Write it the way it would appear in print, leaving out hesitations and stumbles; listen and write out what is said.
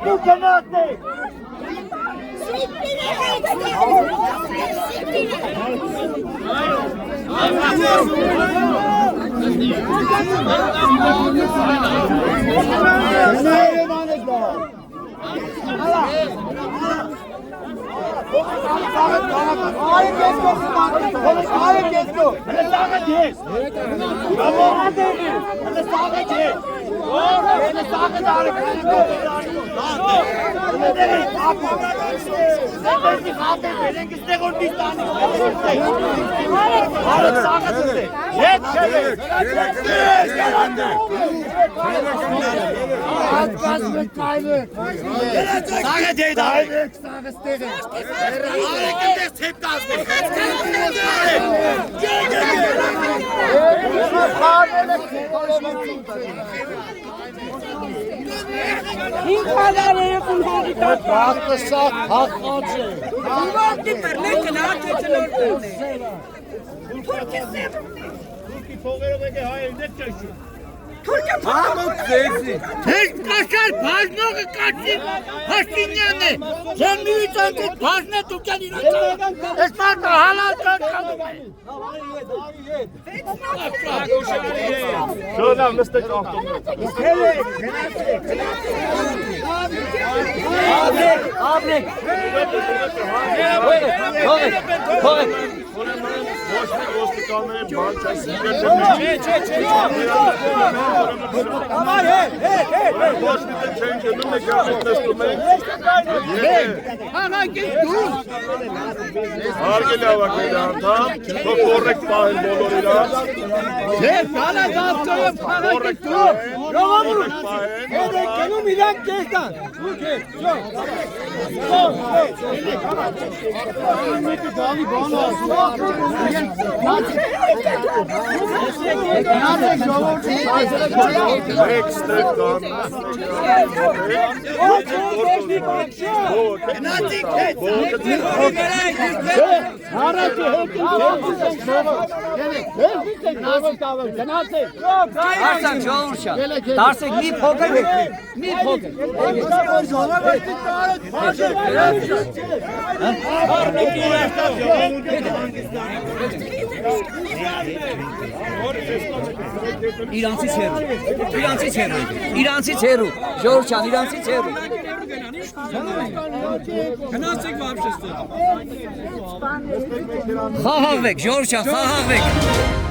Du kannst nicht! Heç կաշար բաժնողը կաչի հաշինյան է, չեն միության կուտ բաժն է դուքյան իրանցան, ես մարդը հալալ կարկանում է։ Şuradan mıstık altın. Abrek. Boş bir dostluk almaya bağıracağız. Ama Boş bir de çengeli mi gerçekleştirmeyin. Ağır geliyor bakıyla. Tamam. Çok korrekt dahil boloruyla. hala dağıtıyorum. Korrekt dahil. Korrekt dahil. Canım millet geçten. Արսան ժողովուրդ, դարսեք մի փոքր, մի փոքր։ Իրանցից հեռու, ժողովուրդ ջան, իրանցից հեռու։ Գնացեք вообще ստեղ։ Խաղաղվեք, ժողովուրդ ջան, խաղաղվեք։